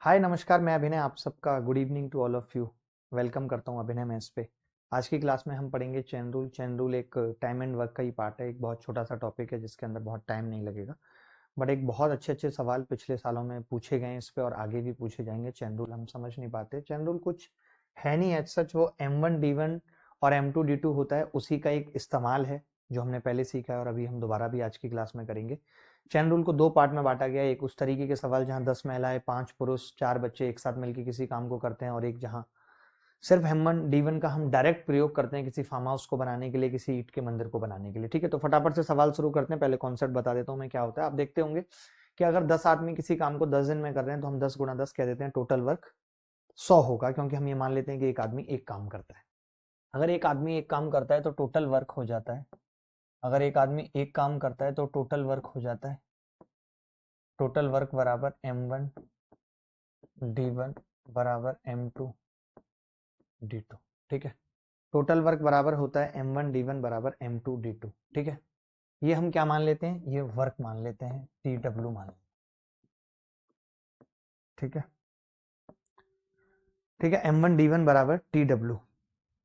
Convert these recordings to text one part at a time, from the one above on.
हाय नमस्कार, मैं अभिनय आप सबका good evening to all of you welcome करता हूं अभिनय मैथ्स पे। आज की क्लास में हम पढ़ेंगे चेन रूल। चेन रूल एक टाइम एंड वर्क का ही पार्ट है। एक बहुत छोटा सा टॉपिक है जिसके अंदर बहुत टाइम नहीं लगेगा, बट एक बहुत अच्छे अच्छे सवाल पिछले सालों में पूछे गए हैं इस पे और आगे भी पूछे जाएंगे। चेन रूल हम समझ नहीं पाते। चेन रूल कुछ है नहीं एज सच, वो M1 D1 और M2 D2 होता है, उसी का एक इस्तेमाल है जो हमने पहले सीखा है और अभी हम दोबारा भी आज की क्लास में करेंगे। चैन रूल को दो पार्ट में बांटा गया है। एक उस तरीके के सवाल जहां 10 महिलाएं 5 पुरुष 4 बच्चे एक साथ मिलकर किसी काम को करते हैं, और एक जहां सिर्फ M1 D1 का हम डायरेक्ट प्रयोग करते हैं किसी फार्म हाउस को बनाने के लिए, किसी ईंट के मंदिर को बनाने के लिए। ठीक है, तो फटाफट से सवाल शुरू करते हैं। पहले कॉन्सेप्ट बता देता हूं मैं क्या होता है। आप देखते होंगे कि अगर 10 आदमी किसी काम को 10 दिन में कर रहे हैं तो हम 10 गुणा 10 कह देते हैं, टोटल वर्क 100 होगा, क्योंकि हम ये मान लेते हैं कि एक आदमी एक काम करता है। अगर एक आदमी एक काम करता है तो टोटल वर्क हो जाता है। अगर एक आदमी एक काम करता है तो टोटल वर्क हो जाता है, टोटल वर्क बराबर M1 D1 बराबर M2 D2। ठीक है, टोटल वर्क बराबर होता है M1 D1 बराबर M2 D2। ठीक है, ये हम क्या मान लेते हैं, ये वर्क मान लेते हैं, TW मान लेते हैं। ठीक है, ठीक है, M1 D1 बराबर TW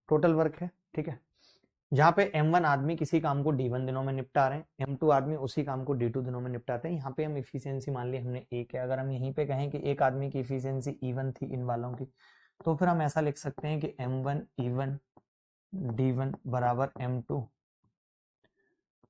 टोटल वर्क है। ठीक है, जहां पे M1 आदमी किसी काम को D1 दिनों में निपटा रहे हैं, M2 आदमी उसी काम को D2 दिनों में निपटाते हैं। यहाँ पे हम इफिशियंसी मान ली हमने एक है। अगर हम यहीं पे कहें कि एक आदमी की इफिशियंसी E1 थी इन वालों की, तो फिर हम ऐसा लिख सकते हैं कि M1 E1 D1 बराबर M2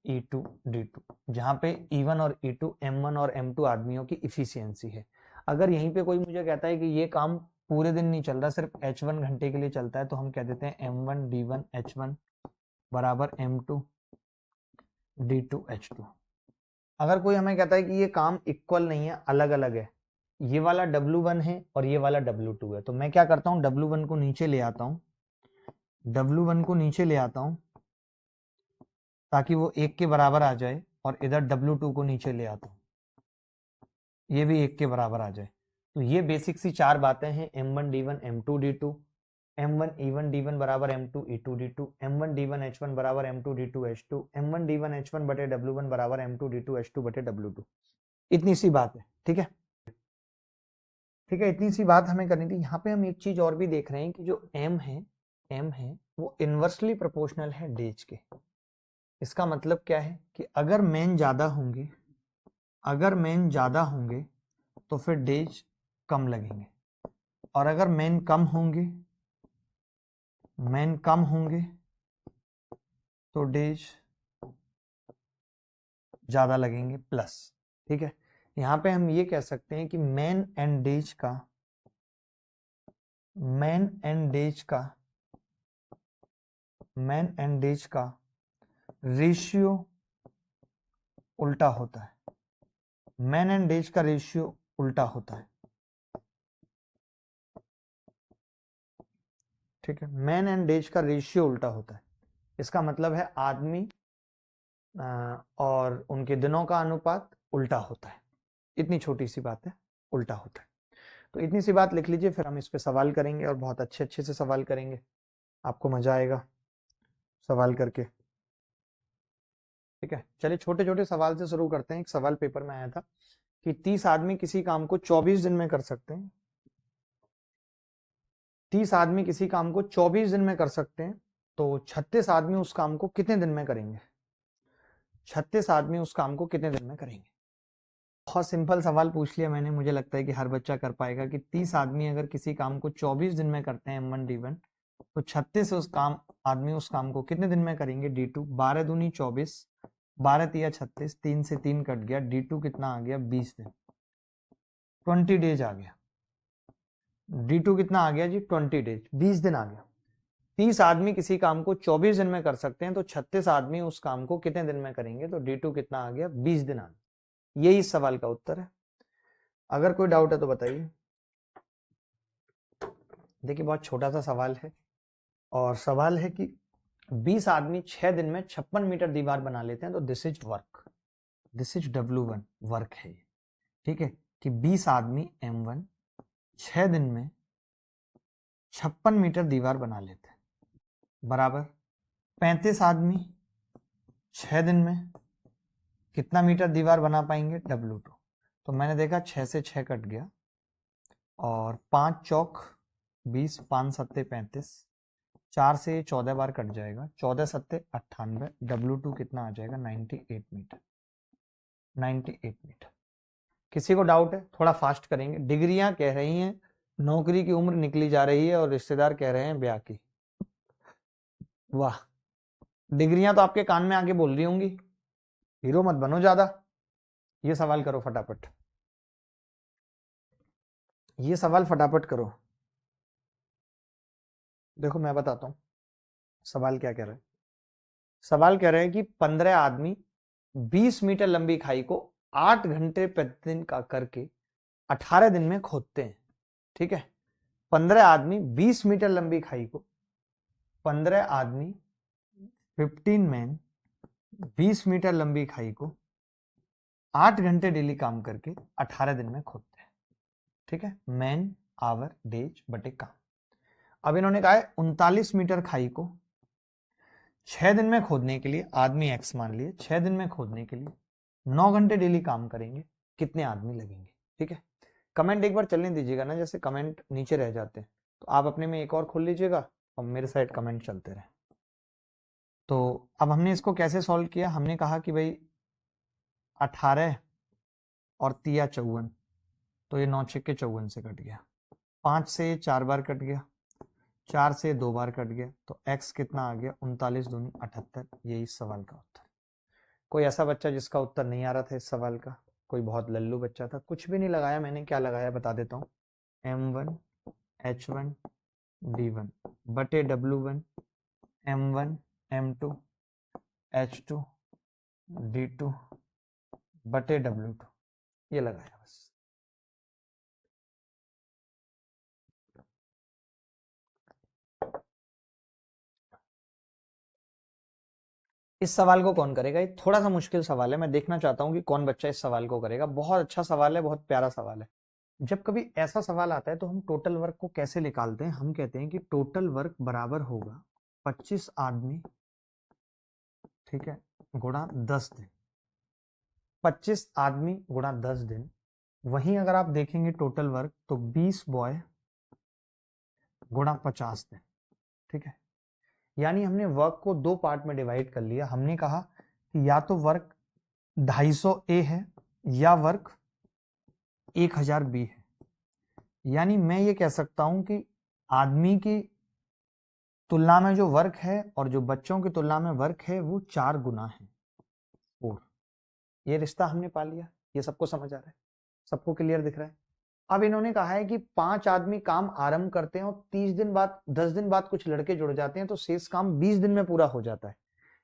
E2 D2, जहां पे E1 और E2 M1 और M2 आदमियों की इफिशियंसी है। अगर यहीं पे कोई मुझे कहता है कि ये काम पूरे दिन नहीं चल रहा, सिर्फ H1 घंटे के लिए चलता है, तो हम कह देते हैं M1 D1 H1 बराबर M2 D2 H2। अगर कोई हमें कहता है कि ये काम इक्वल नहीं है, अलग अलग है, ये वाला W1 है और ये वाला W2 है, तो मैं क्या करता हूं, W1 को नीचे ले आता हूं, W1 को नीचे ले आता हूं ताकि वो एक के बराबर आ जाए, और इधर W2 को नीचे ले आता हूं, ये भी एक के बराबर आ जाए। तो ये बेसिक सी चार बातें हैं, M1 D1 M2 D2, M1 E1 D1 बराबर M2 E2 D2, M1 D1 H1 बराबर M2 D2 H2, M1 D1 H1 बटे W1 बराबर M2 D2 H2 बटे W2। इतनी सी बात है। ठीक है, ठीक है, इतनी सी बात हमें करनी थी। यहाँ पे हम एक चीज और भी देख रहे हैं कि जो M है वो इनवर्सली प्रोपोर्शनल है डेज के। इसका मतलब क्या है कि अगर मेन ज्यादा होंगे, अगर मेन ज्यादा होंगे तो फिर डेज कम लगेंगे, और अगर मेन कम होंगे, मेन कम होंगे तो डेज ज्यादा लगेंगे प्लस। ठीक है, यहाँ पे हम ये कह सकते हैं कि मेन एंड डेज का, मेन एंड डेज का, मेन एंड डेज का रेशियो उल्टा होता है। मैन एंड डेज का रेशियो उल्टा होता है। ठीक है, मैन एंड डेज का रेशियो उल्टा होता है। इसका मतलब है आदमी और उनके दिनों का अनुपात उल्टा होता है। इतनी छोटी सी बात है, उल्टा होता है। तो इतनी सी बात लिख लीजिए, फिर हम इस पे सवाल करेंगे और बहुत अच्छे अच्छे से सवाल करेंगे, आपको मजा आएगा सवाल करके। ठीक है, चलिए छोटे छोटे सवाल से शुरू करते हैं। एक सवाल पेपर में आया था कि 30 आदमी किसी काम को 24 दिन में कर सकते हैं। 30 आदमी किसी काम को 24 दिन में कर सकते हैं, तो 36 आदमी उस काम को कितने दिन में करेंगे? 36 आदमी उस काम को कितने दिन में करेंगे? बहुत सिंपल सवाल पूछ लिया मैंने, मुझे लगता है कि हर बच्चा कर पाएगा कि 30 आदमी अगर किसी काम को 24 दिन में करते हैं M1 D1, तो 36 उस काम आदमी उस काम को कितने दिन में करेंगे D2? 12 दूनी 24, 12 तिया 36, 3 से 3 कट गया, D2 कितना आ गया? 20 दिन, 20 डेज आ गया। D2 कितना आ गया जी? 20 डेज, 20 दिन आ गया। 30 आदमी किसी काम को 24 दिन में कर सकते हैं, तो 36 आदमी उस काम को कितने दिन में करेंगे? तो D2 कितना आ गया? 20 दिन आ गया। यही इस सवाल का उत्तर है। अगर कोई डाउट है तो बताइए। देखिए बहुत छोटा सा सवाल है, और सवाल है कि 20 आदमी 6 दिन में 56 मीटर दीवार बना लेते हैं, तो this is work, this is W1 work है ये। ठीक है, कि 20 आदमी M1 6 दिन में 56 मीटर दीवार बना लेते हैं, बराबर 35 आदमी 6 दिन में कितना मीटर दीवार बना पाएंगे? W2। तो मैंने देखा 6 से 6 कट गया, और 5 चौक 20, 5 सत्ते 35, 4 से 14 बार कट जाएगा, 14 सत्ते 98, W2 कितना आ जाएगा 98 मीटर। 98 मीटर। किसी को डाउट है? थोड़ा फास्ट करेंगे। डिग्रियां कह रही हैं नौकरी की उम्र निकली जा रही है और रिश्तेदार कह रहे हैं ब्याह की। वाह, डिग्रियां तो आपके कान में आके बोल रही होंगी, हीरो मत बनो ज्यादा। ये सवाल करो फटाफट, ये सवाल फटाफट करो। देखो मैं बताता हूं सवाल क्या कह रहा है। सवाल कह रहे हैं कि 15 आदमी 20 मीटर लंबी खाई को 8 घंटे प्रतिदिन का करके 18 दिन में खोदते हैं। ठीक है, 15 आदमी 20 मीटर लंबी खाई को, 15 आदमी 15 मैन 20 मीटर लंबी खाई को 8 घंटे डेली काम करके 18 दिन में खोदते हैं। ठीक है, मैन आवर डेज बटे काम। अब इन्होंने कहा है 39 मीटर खाई को 6 दिन में खोदने के लिए, आदमी एक्स मान लिए, 6 दिन में खोदने के लिए 9 घंटे डेली काम करेंगे, कितने आदमी लगेंगे। ठीक है, कमेंट एक बार चलने दीजिएगा ना, जैसे कमेंट नीचे रह जाते हैं तो आप अपने में एक और खोल लीजिएगा और मेरे साइड कमेंट चलते रहे। तो अब हमने इसको कैसे सॉल्व किया, हमने कहा कि भाई 18 और 3 54, तो ये 9 छक्के 54 से कट गया, 5 से 4 बार कट गया, 4 से 2 बार कट गया, तो x कितना आ गया 39 दूनी 78। यही इस सवाल का उत्तर। कोई ऐसा बच्चा जिसका उत्तर नहीं आ रहा था इस सवाल का? कोई बहुत लल्लू बच्चा था? कुछ भी नहीं लगाया मैंने, क्या लगाया बता देता हूँ, M1 H1 D1 बटे W1 M1 M2 H2 D2 बटे W2, ये लगाया बस। इस सवाल को कौन करेगा? ये थोड़ा सा मुश्किल सवाल है, मैं देखना चाहता हूं कि कौन बच्चा इस सवाल को करेगा। बहुत अच्छा सवाल है, बहुत प्यारा सवाल है। जब कभी ऐसा सवाल आता है तो हम टोटल वर्क को कैसे निकालते हैं? हम कहते हैं कि टोटल वर्क बराबर होगा 25 आदमी, ठीक है, गुणा 10 दिन। 25 आदमी गुणा 10 दिन। वहीं अगर आप देखेंगे टोटल वर्क तो 20 बॉय गुणा 50 दिन। ठीक है, यानी हमने वर्क को 2 पार्ट में डिवाइड कर लिया। हमने कहा कि या तो वर्क 250 ए है या वर्क 1000 बी है। यानी मैं ये कह सकता हूं कि आदमी की तुलना में जो वर्क है और जो बच्चों की तुलना में वर्क है वो 4 गुना है, 4। ये रिश्ता हमने पा लिया। ये सबको समझ आ रहा है? सबको क्लियर दिख रहा है? अब इन्होंने कहा है कि 5 आदमी काम आरंभ करते हैं और 30 दिन बाद 10 दिन बाद कुछ लड़के जुड़ जाते हैं तो शेष काम 20 दिन में पूरा हो जाता है।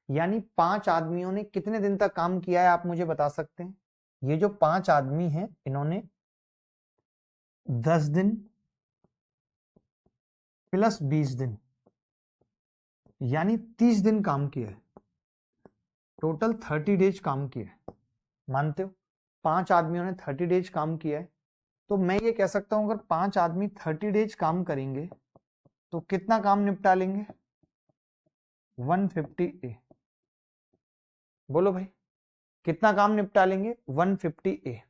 यानी 5 आदमियों ने कितने दिन तक काम किया है आप मुझे बता सकते हैं? ये जो 5 आदमी हैं इन्होंने 10 दिन प्लस 20 दिन यानी 30 दिन काम किया है। टोटल 30 डेज काम किया है। मानते हो? 5 आदमियों ने 30 डेज काम किया है। तो मैं ये कह सकता हूं अगर 5 आदमी 30 डेज काम करेंगे तो कितना काम निपटा लेंगे? 150 ए। बोलो भाई, कितना काम निपटा लेंगे? 150 ए।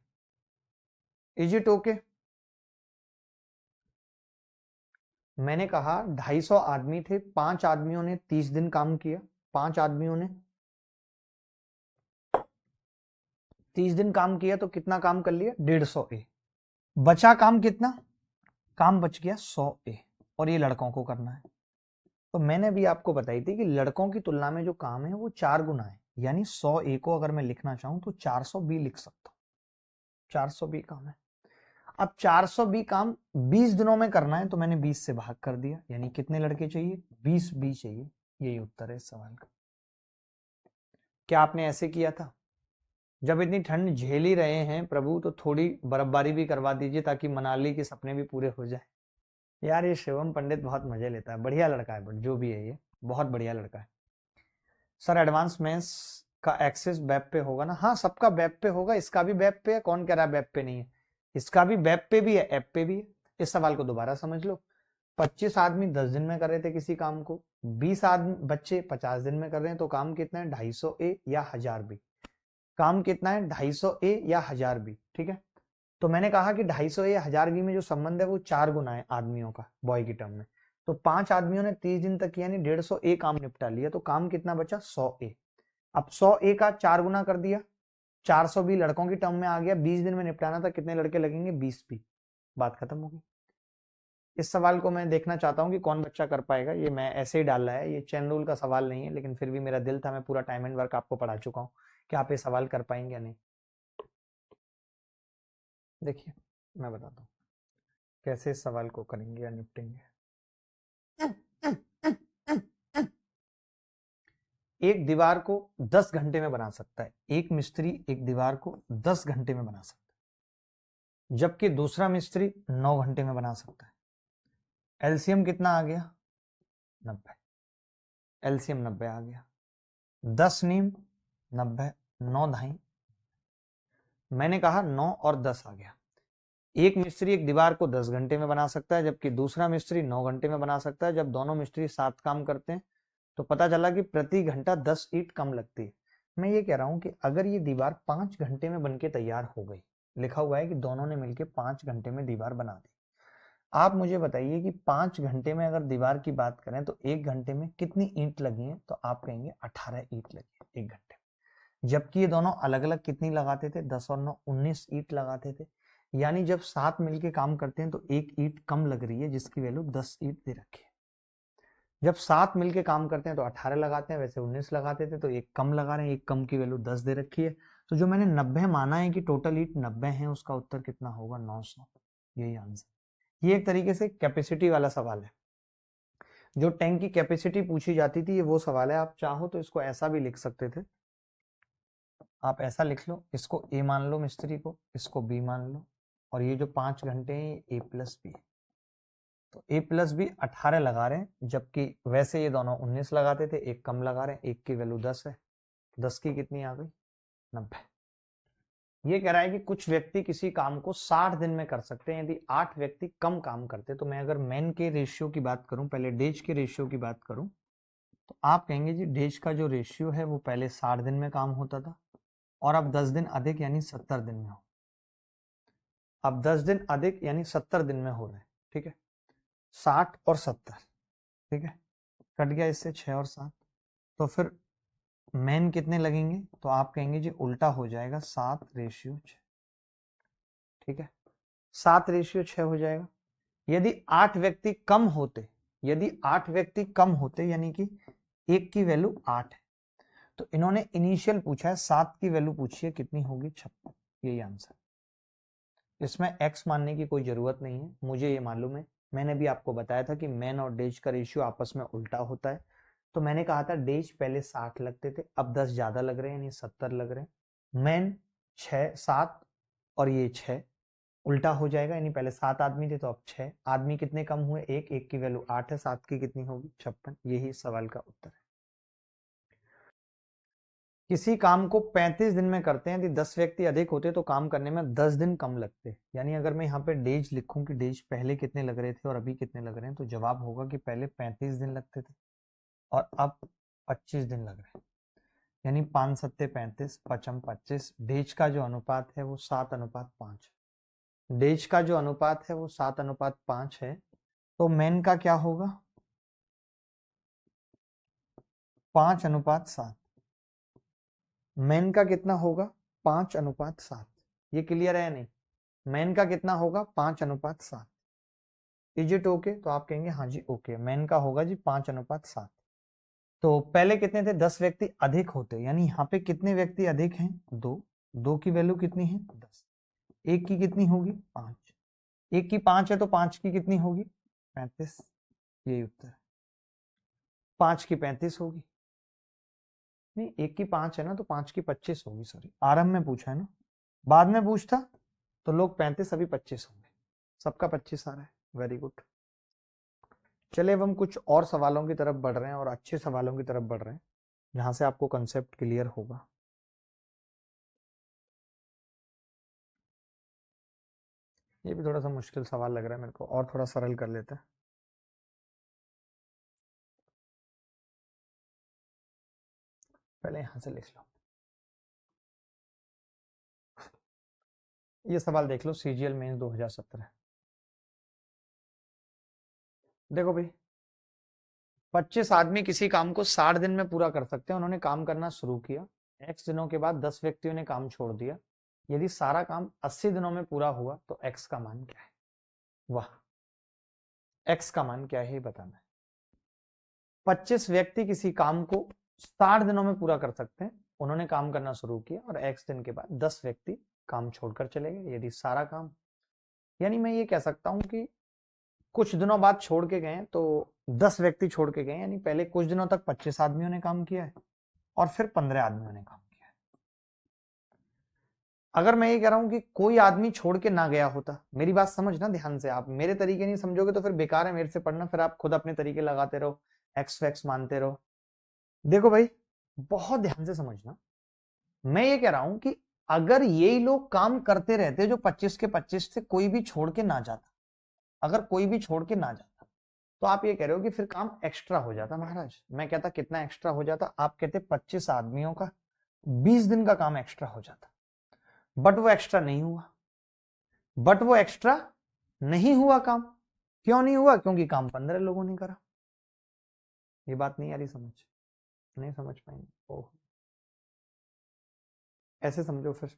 Is it okay? मैंने कहा 250 आदमी थे, 5 आदमियों ने 30 दिन काम किया, 5 आदमियों ने 30 दिन काम किया तो कितना काम कर लिया? 150 ए। बचा काम कितना? काम बच गया 100 ए और ये लड़कों को करना है। तो मैंने भी आपको बताई थी कि लड़कों की तुलना में जो काम है वो 4 गुना है। यानी 100 ए को अगर मैं लिखना चाहूं तो 400 बी लिख सकता हूं। 400 बी काम है। अब 400 बी काम 20 दिनों में करना है तो मैंने 20 से भाग कर दिया। यानी कितने लड़के चाहिए? 20 बी चाहिए। यही उत्तर है इस सवाल का। क्या आपने ऐसे किया था? जब इतनी ठंड झेल ही रहे हैं प्रभु तो थोड़ी बर्फबारी भी करवा दीजिए ताकि मनाली के सपने भी पूरे हो जाए। यार ये शिवम पंडित बहुत मजे लेता है, बढ़िया लड़का है, बट जो भी है ये बहुत बढ़िया लड़का है। सर एडवांस मैथ्स का एक्सेस वेब पे होगा ना? हाँ, सबका वेब पे होगा। इसका भी वेब पे है। कौन कह रहा है वेब पे नहीं है? इसका भी वेब पे भी है, ऐप पे भी है। इस सवाल को दोबारा समझ लो। 25 आदमी 10 दिन में कर रहे थे किसी काम को, 20 आदमी बच्चे 50 दिन में कर रहे हैं तो काम कितना है? 250 ए या 1000 बी। काम कितना है? 250 ए या 1000 बी। ठीक है, तो मैंने कहा कि 250 या 1000 में जो संबंध है वो 4 गुना है आदमियों का बॉय की टर्म में। तो 5 आदमियों ने 30 दिन तक यानी 150 ए काम निपटा लिया, तो काम कितना बचा 100 ए। अब 100 ए का 4 गुना कर दिया, 400 भी लड़कों की टर्म में आ गया, 20 दिन में निपटाना था, कितने लड़के लगेंगे 20 भी, बात खत्म हो गई। इस सवाल को मैं देखना चाहता हूं कि कौन बच्चा कर पाएगा। ये मैं ऐसे ही डाल रहा है, ये चेन रूल का सवाल नहीं है, लेकिन फिर भी मेरा दिल था, मैं पूरा टाइम एंड वर्क आपको पढ़ा चुका हूँ कि आप ये सवाल कर पाएंगे या नहीं। देखिए मैं बताता हूँ कैसे इस सवाल को करेंगे या निपटेंगे। एक दीवार को 10 घंटे में बना सकता है, एक मिस्त्री एक दीवार को 10 घंटे में बना सकता है, जबकि दूसरा मिस्त्री 9 घंटे में बना सकता है। एलसीएम कितना आ गया 90, एलसीएम 90 आ गया। 10 नीम 90, 9 धाई, मैंने कहा 9 और 10 आ गया। एक मिस्त्री एक दीवार को 10 घंटे में बना सकता है, जबकि दूसरा मिस्त्री 9 घंटे में बना सकता है। जब दोनों मिस्त्री साथ काम करते हैं तो पता चला कि प्रति घंटा 10 ईंट कम लगती है। मैं ये कह रहा हूं कि अगर ये दीवार 5 घंटे में बनके तैयार हो गई, लिखा हुआ है कि दोनों ने मिलकर 5 घंटे में दीवार बना दी, आप मुझे बताइए कि 5 घंटे में अगर दीवार की बात करें तो 1 घंटे में कितनी ईंट लगी है, तो आप कहेंगे 18 ईंट लगी है 1 घंटे में। जबकि ये दोनों अलग अलग कितनी लगाते थे, 10 और 9 19 ईंट लगाते थे। यानी जब साथ मिलके काम करते हैं तो एक ईंट कम लग रही है, जिसकी वैल्यू 10 ईंट दे रखी है। जब साथ मिलके काम करते हैं तो 18 लगाते हैं, वैसे 19 लगाते थे, तो एक कम लगा रहे हैं, एक कम की वैल्यू 10 दे रखी है। तो जो मैंने 90 माना है कि टोटल ईंट 90 है, उसका उत्तर कितना होगा 900, यही आंसर। ये एक तरीके से कैपेसिटी वाला सवाल है। जो टैंक की कैपेसिटी पूछी जाती थी, ये वो सवाल है। आप चाहो तो इसको ऐसा भी लिख सकते थे, आप ऐसा लिख लो, इसको ए मान लो मिस्त्री को, इसको बी मान लो, और ये जो 5 घंटे हैं ये ए प्लस बी है। तो ए प्लस बी 18 लगा रहे हैं, जबकि वैसे ये दोनों 19 लगाते थे, एक कम लगा रहे हैं, एक की वैल्यू 10 है, 10 की कितनी आ गई 90। ये कह रहा है कि कुछ व्यक्ति किसी काम को 60 दिन में कर सकते हैं यदि 8 व्यक्ति कम काम करते। तो मैं अगर मैन के रेशियो की बात करूं, पहले डेज के रेशियो की बात करूं, तो आप कहेंगे जी डेज का जो रेशियो है वो पहले 60 दिन में काम होता था, और अब 10 दिन अधिक यानी 70 दिन में हो। अब 10 दिन अधिक यानी 70 दिन में हो रहे हैं, ठीक है। 60 और 70, ठीक है, कट गया इससे 6 और 7, तो फिर मेन कितने लगेंगे, तो आप कहेंगे जी उल्टा हो जाएगा 7:6, ठीक है, 7:6 हो जाएगा। यदि 8 व्यक्ति कम होते, यदि 8 व्यक्ति कम होते यानी कि एक की वैल्यू 8 है, तो इन्होंने इनिशियल पूछा है 7 की वैल्यू पूछी है, कितनी होगी 56, यही आंसर। इसमें एक्स मानने की कोई जरूरत नहीं है, मुझे ये मालूम है। मैंने भी आपको बताया था कि मैन और डेज का रेशियो आपस में उल्टा होता है। तो मैंने कहा था डेज पहले 60 लगते थे, अब 10 ज्यादा लग रहे हैं यानी 70 लग रहे हैं। मैन 6 7 और ये 6 उल्टा हो जाएगा, यानी पहले 7 आदमी थे तो अब 6 आदमी, कितने कम हुए, एक, एक की वैल्यू 8 है, 7 की कितनी होगी 56। यही सवाल का उत्तर है। किसी काम को 35 दिन में करते हैं, यदि 10 व्यक्ति अधिक होते तो काम करने में 10 दिन कम लगते। यानी अगर मैं यहाँ पे डेज लिखूं कि डेज पहले कितने लग रहे थे और अभी कितने लग रहे हैं, तो जवाब होगा कि पहले 35 दिन लगते थे और अब 25 दिन लग रहे हैं। यानी 5 सत्ते 35, पचम 25। डेज का जो अनुपात है वो 7:5 है। डेज का जो अनुपात है वो 7:5 है। तो मेन का क्या होगा 5:7। मेन का कितना होगा 5:7। ये क्लियर है या नहीं? मेन का कितना होगा 5:7। Is it okay? तो आप कहेंगे हाँ जी ओके, मेन का होगा जी 5:7। तो पहले कितने थे 10 व्यक्ति अधिक होते, यानी यहाँ पे कितने व्यक्ति अधिक हैं 2, 2 की वैल्यू कितनी है 10, एक की कितनी होगी 5, एक की 5 है तो 5 की कितनी होगी 35, यही उत्तर है। 5 की 35 होगी, नहीं एक की 5 है ना तो 5 की 25 होगी, सॉरी आरंभ में पूछा है ना, बाद में पूछता तो लोग 35 अभी 25 होंगे, सबका 25 आ रहा है, वेरी गुड। चलिए अब हम कुछ और सवालों की तरफ बढ़ रहे हैं और अच्छे सवालों की तरफ बढ़ रहे हैं जहां से आपको कंसेप्ट क्लियर होगा। ये भी थोड़ा सा मुश्किल सवाल लग रहा है मेरे को, और थोड़ा सरल कर लेते हैं। पहले यहां से लिख लो। ये सवाल देख लो, सीजीएल मेंस 2017। देखो भाई, 25 आदमी किसी काम को 60 दिन में पूरा कर सकते हैं। उन्होंने काम करना शुरू किया, एक्स दिनों के बाद 10 व्यक्तियों ने काम छोड़ दिया। यदि सारा काम 80 दिनों में पूरा हुआ तो एक्स का मान क्या है? वाह, एक्स का मान क्या है ये बताना है। 25 व्यक्ति किसी काम को 60 दिनों में पूरा कर सकते हैं। उन्होंने काम करना शुरू किया और एक्स दिन के बाद 10 व्यक्ति काम छोड़कर चले गए। यदि सारा काम, यानी मैं ये कह सकता हूं कि कुछ दिनों बाद छोड़ के गए तो 10 व्यक्ति छोड़ के गए, यानी पहले कुछ दिनों तक 25 आदमियों ने काम किया है और फिर 15 आदमियों ने काम किया है। अगर मैं ये कह रहा हूं कि कोई आदमी छोड़ के ना गया होता, मेरी बात समझना ध्यान से, आप मेरे तरीके नहीं समझोगे तो फिर बेकार है मेरे से पढ़ना, फिर आप खुद अपने तरीके लगाते रहो, एक्स वैक्स मानते रहो। देखो भाई, बहुत ध्यान से समझना, मैं ये कह रहा हूं कि अगर यही लोग काम करते रहते जो 25 के 25 थे, कोई भी छोड़ के ना जाता, अगर कोई भी छोड़ के ना जाता, तो आप ये कह रहे हो कि फिर काम एक्स्ट्रा हो जाता। महाराज, मैं कहता कितना एक्स्ट्रा हो जाता? आप कहते 25 आदमियों का 20 दिन का काम एक्स्ट्रा हो जाता। बट वो एक्स्ट्रा नहीं हुआ, बट वो एक्स्ट्रा नहीं हुआ काम। क्यों नहीं हुआ? क्योंकि काम 15 लोगों ने करा। ये बात नहीं आ रही समझ? नहीं समझ पाएंगे? ओह, ऐसे समझो फिर,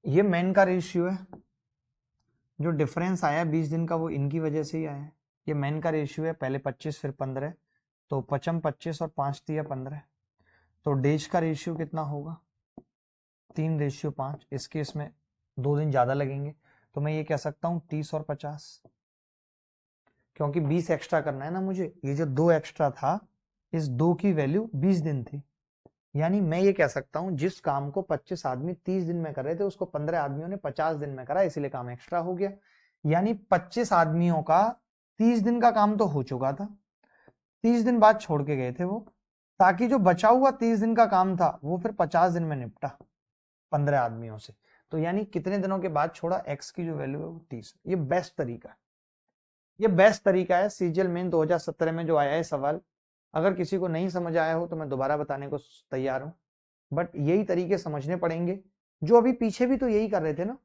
ये मैन का रेशियो है, जो डिफरेंस आया 20 दिन का वो इनकी वजह से ही आया है। ये मैन का रेशियो है, पहले 25 फिर 15, तो 55 25 और 5 दिया 15, तो डेज का रेशियो कितना होगा? 3:5। इस केस में 2 दिन ज्यादा लगेंगे, तो मैं ये कह सकता हूँ 30 और 50, क्योंकि 20 एक्स्ट्रा करना है ना मुझे। ये जो 2 एक्स्ट्रा था, इस 2 की वैल्यू 20 दिन थी। यानी मैं ये कह सकता हूं जिस काम को 25 आदमी 30 दिन में कर रहे थे, उसको 15 आदमियों ने 50 दिन में करा, इसीलिए काम एक्स्ट्रा हो गया। यानी 25 आदमियों का 30 दिन का काम तो हो चुका था, 30 दिन बाद छोड़ के गए थे वो, ताकि जो बचा हुआ 30 दिन का काम था वो फिर 50 दिन में निपटा 15 आदमियों से। तो यानी कितने दिनों के बाद छोड़ा? एक्स की जो वैल्यू है वो 30। ये बेस्ट तरीका है, ये बेस्ट तरीका है सीजीएल मेन 2017 में जो आया है सवाल। अगर किसी को नहीं समझ आया हो तो मैं दोबारा बताने को तैयार हूं, बट यही तरीके समझने पड़ेंगे। जो अभी पीछे भी तो यही कर रहे थे ना,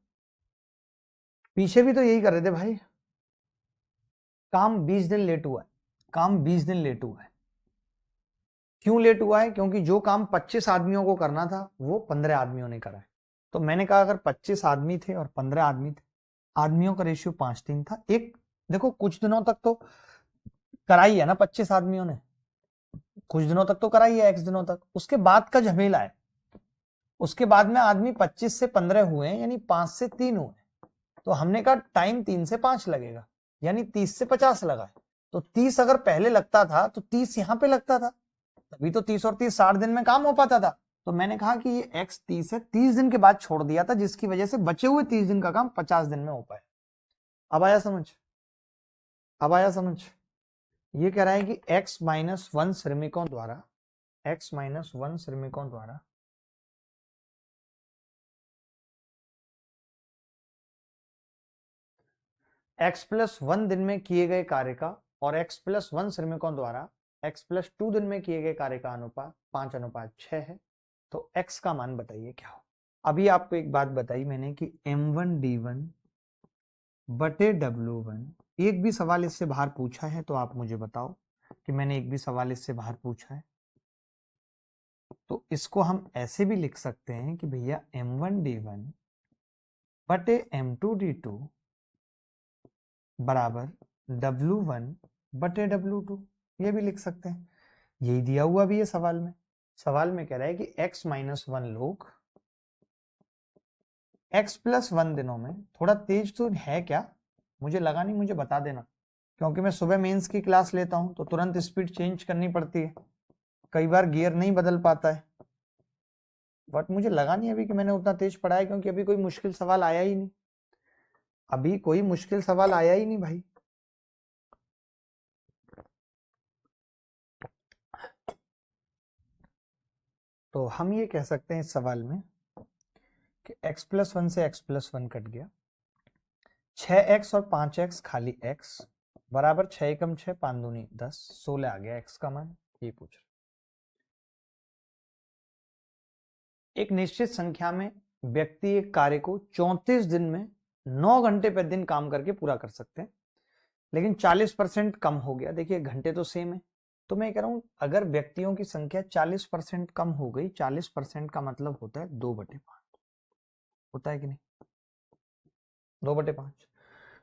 पीछे भी तो यही कर रहे थे भाई। काम 20 दिन लेट हुआ है, काम 20 दिन लेट हुआ है। क्यों लेट हुआ है? क्योंकि जो काम 25 आदमियों को करना था वो 15 आदमियों ने करा है। तो मैंने कहा अगर 25 आदमी थे और 15 आदमी थे, आदमियों का रेशियो 5:3 था। एक देखो, कुछ दिनों तक तो कराई है ना 25 आदमियों ने, कुछ दिनों तक तो कराई है, एक्स दिनों तक, उसके बाद का झमेला है। उसके बाद में आदमी 25 से 15 हुए, यानी 5 से 3 हुए, तो हमने कहा टाइम 3 से 5 लगेगा, यानी 30 से 50 लगा है। तो 30 अगर पहले लगता था तो 30 यहां पे लगता था, तभी तो 30 और 30 60 दिन में काम हो पाता था। तो मैंने कहा कि ये एक्स 30 है, 30 दिन के बाद छोड़ दिया था, जिसकी वजह से बचे हुए 30 दिन का काम 50 दिन में हो पाया। अब आया समझ? अब आया समझ? ये कह रहा है कि x-1 श्रमिकों द्वारा, x-1 श्रमिकों द्वारा x+1 दिन में किए गए कार्य का और x+1 श्रमिकों द्वारा x+2 दिन में किए गए कार्य का अनुपात 5:6 है। तो x का मान बताइए क्या हो। अभी आपको एक बात बताई मैंने कि m1d1 बटे w1, एक भी सवाल इससे बाहर पूछा है तो आप मुझे बताओ कि मैंने एक भी सवाल इससे बाहर पूछा है। तो इसको हम ऐसे भी लिख सकते हैं कि भैया m1d1 बटे m2d2 बराबर W1 बटे W2, ये भी लिख सकते हैं। यही दिया हुआ भी है सवाल में। सवाल में कह रहा है कि x-1 लोग x+1 दिनों में, थोड़ा तेज तो है क्या? मुझे लगा नहीं, मुझे बता देना, क्योंकि मैं सुबह मेंस की क्लास लेता हूं तो तुरंत स्पीड चेंज करनी पड़ती है, कई बार गियर नहीं बदल पाता है। बट मुझे लगा नहीं अभी कि मैंने उतना तेज पढ़ा है, क्योंकि अभी कोई मुश्किल सवाल आया ही नहीं, अभी कोई मुश्किल सवाल आया ही नहीं भाई। तो हम ये कह सकते हैं इस सवाल में कि x+1 से x+1 कट गया, 6x और 5x खाली x बराबर 6 एकम 6 5 दूनी 10, 16 आ गया x का मान। ये पूछ रहे, एक निश्चित संख्या में व्यक्ति एक कार्य को 34 दिन में 9 घंटे पर दिन काम करके पूरा कर सकते हैं, लेकिन 40% कम हो गया। देखिए घंटे तो सेम है, तो मैं कह रहा हूं अगर व्यक्तियों की संख्या 40% कम हो गई, 40% का मतलब होता है 2/5, होता है कि नहीं, 2/5।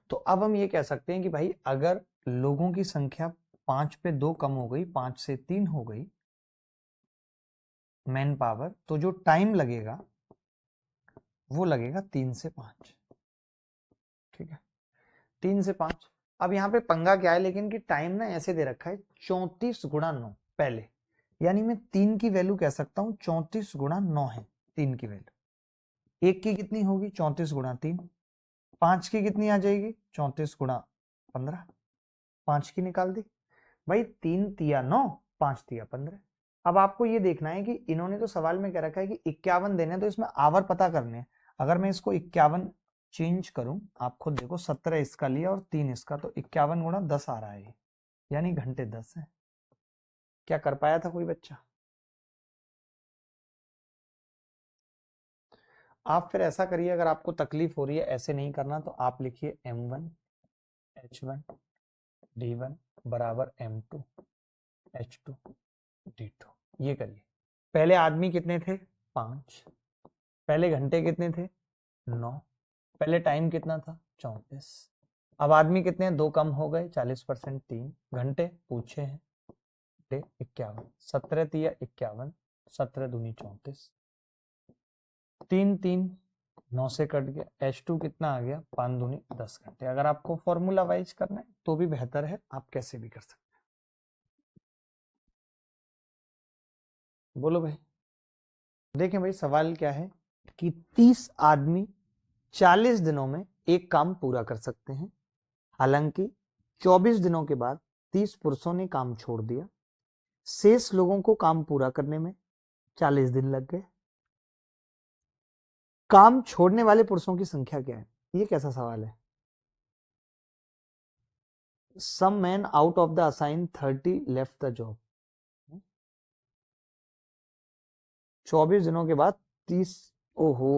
तो अब हम ये कह सकते हैं कि भाई अगर लोगों की संख्या 5 पे 2 कम हो गई, 5 से 3 हो गई मैन पावर, तो जो टाइम लगेगा वो लगेगा 3 से 5। ठीक है, 3 से 5। अब यहाँ पे पंगा क्या है लेकिन कि टाइम ना ऐसे दे रखा है 34 गुणा 9 पहले, यानी मैं 3 की वैल्यू कह सकता हूं 34 गुणा 9 है 3 की वैल्यू। 1 की कितनी होगी 34 गुणा 3, 5 की कितनी आ जाएगी 34 गुणा 15, 5 की निकाल दी भाई, 3 तिया 9, 5 तिया 15। अब आपको ये देखना है कि इन्होंने तो सवाल में कह रखा है कि 51 देने हैं, तो इसमें आवर पता करने हैं। अगर मैं इसको 51 चेंज करूं, आप खुद देखो 17 इसका लिया और 3 इसका, तो 51 गुणा 10 आ रहा है, यानी घंटे 10 है। क्या कर पाया था कोई बच्चा? आप फिर ऐसा करिए, अगर आपको तकलीफ हो रही है ऐसे नहीं करना तो आप लिखिए M1 H1 D1 बराबर M2 H2 D2, ये करिए। पहले आदमी कितने थे 5, पहले घंटे कितने थे 9, पहले टाइम कितना था 34, अब आदमी कितने हैं 2 कम हो गए 40%, 3 घंटे पूछे हैं 51, 17 तिया 51, 17 दूनी 34, 3 3 9 से कट गया, H2 कितना आ गया 5 दूनी 10 घंटे। अगर आपको फॉर्मूला वाइज करना है तो भी बेहतर है, आप कैसे भी कर सकते हैं। बोलो भाई। देखें भाई सवाल क्या है कि 30 आदमी 40 दिनों में एक काम पूरा कर सकते हैं, हालांकि 24 दिनों के बाद 30 पुरुषों ने काम छोड़ दिया, शेष लोगों को काम पूरा करने में 40 दिन लग गए। काम छोड़ने वाले पुरुषों की संख्या क्या है? ये कैसा सवाल है? Some man out of the assign 30 left the job. 24 दिनों के बाद 30, ओहो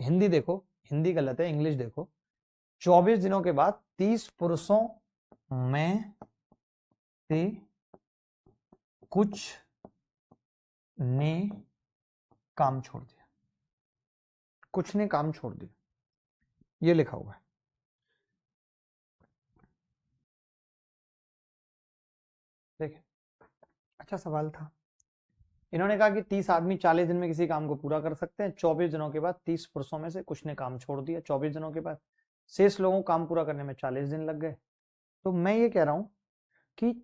हिंदी देखो, हिंदी गलत है, इंग्लिश देखो। 24 दिनों के बाद 30 पुरुषों में से कुछ ने काम छोड़ दिया, कुछ ने काम छोड़ दिया, ये लिखा हुआ है। देखिए अच्छा सवाल था। इन्होंने कहा कि 30 आदमी 40 दिन में किसी काम को पूरा कर सकते हैं, 24 दिनों के बाद 30 पुरुषों में से कुछ ने काम छोड़ दिया, 24 दिनों के बाद शेष लोगों को काम पूरा करने में 40 दिन लग गए। तो मैं ये कह रहा हूं कि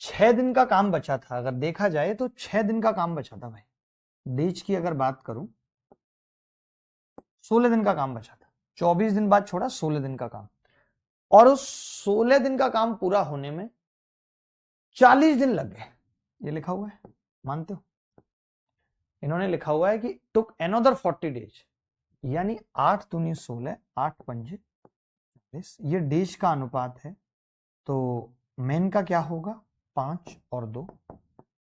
6 दिन का काम बचा था, अगर देखा जाए तो 6 दिन का काम बचा था भाई। डेज की अगर बात करूं 16 दिन का काम बचा था, 24 दिन बाद छोड़ा 16 दिन का काम, और उस 16 दिन का काम पूरा होने में 40 दिन लग गए, ये लिखा हुआ है, मानते हो? इन्होंने लिखा हुआ है कि टुक अनदर 40 डेज, यानी 8 दूनी 16, 8 पंजे 40, ये डेज का अनुपात है। तो मेन का क्या होगा 5 और 2।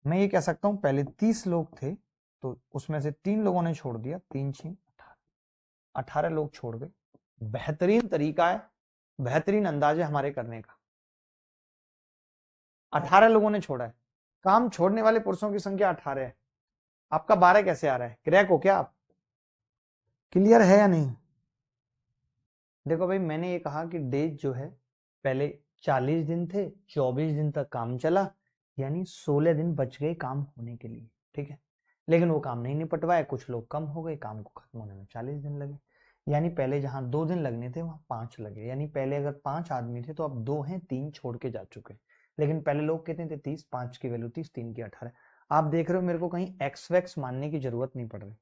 मैं ये कह सकता हूं पहले 30 लोग थे तो उसमें से 3 लोगों ने छोड़ दिया, 3 6 18 लोग छोड़ गए। बेहतरीन तरीका है, बेहतरीन अंदाज है हमारे करने का। 18 लोगों ने छोड़ा है, काम छोड़ने वाले पुरुषों की संख्या 18 है, आपका 12 कैसे आ रहा है? क्रैक हो क्या आप? क्लियर है या नहीं? देखो भाई मैंने ये कहा कि डेज जो है पहले 40 दिन थे, 24 दिन तक काम चला, यानी 16 दिन बच गए काम होने के लिए, ठीक है। लेकिन वो काम नहीं निपटवाए, कुछ लोग कम हो गए, काम को खत्म होने में 40 दिन लगे, यानी पहले जहां 2 दिन लगने थे वहां 5 लगे, यानी पहले अगर 5 आदमी थे तो अब 2 हैं, 3 छोड़ के जा चुके। लेकिन पहले लोग कितने थे 30, 5 की वैल्यू 30, 3 की 18। आप देख रहे हो मेरे को कहीं एक्स वैक्स मानने की जरूरत नहीं पड़ रही।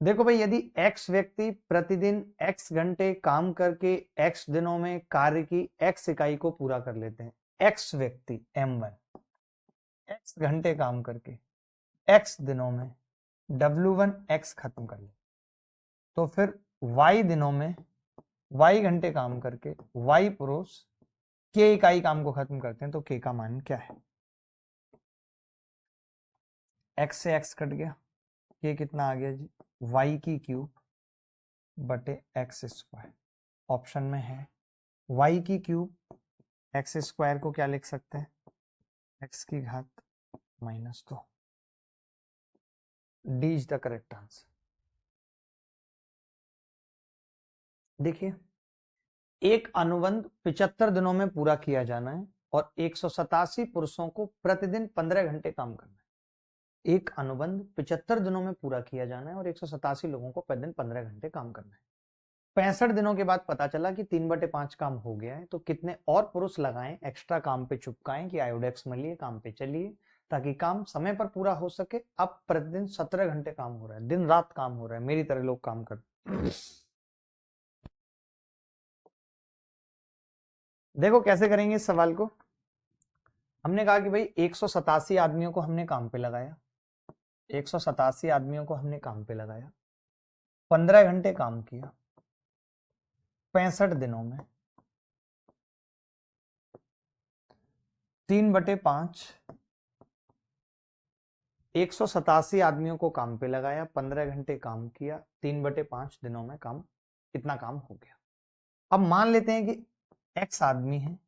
देखो भाई यदि x व्यक्ति प्रतिदिन x घंटे काम करके x दिनों में कार्य की x इकाई को पूरा कर लेते हैं, x व्यक्ति M1 x घंटे काम करके x दिनों में W1 x खत्म कर ले, तो फिर y दिनों में y घंटे काम करके y पुरुष k इकाई काम को खत्म करते हैं, तो k का मान क्या है? x से x कट गया, k कितना आ गया जी वाई की क्यूब बटे एक्स स्क्वायर। ऑप्शन में है वाई की क्यूब, एक्स स्क्वायर को क्या लिख सकते हैं, एक्स की घात -2। D is the correct answer. देखिए, एक अनुबंध 75 दिनों में पूरा किया जाना है और 187 पुरुषों को प्रतिदिन 15 घंटे काम करना है। एक अनुबंध 75 दिनों में पूरा किया जाना है और 187 लोगों को प्रतिदिन 15 घंटे काम करना है। 65 दिनों के बाद पता चला कि 3/5 काम हो गया है, तो कितने और पुरुष लगाएं, एक्स्ट्रा काम पे चुपकाएं कि आयोडेक्स मलिए, काम पे चलिए, ताकि काम समय पर पूरा हो सके। अब प्रतिदिन 17 घंटे काम हो रहा है, दिन रात काम हो रहा है, मेरी तरह लोग काम कर। देखो कैसे करेंगे इस सवाल को। हमने कहा कि भाई 187 आदमियों को हमने काम पे लगाया, 187 आदमियों को हमने काम पे लगाया, 15 घंटे काम किया 65 दिनों में, 3/5, 187 आदमियों को काम पे लगाया, 15 घंटे काम किया, 3/5 दिनों में काम, इतना काम हो गया। अब मान लेते हैं कि एक्स आदमी है,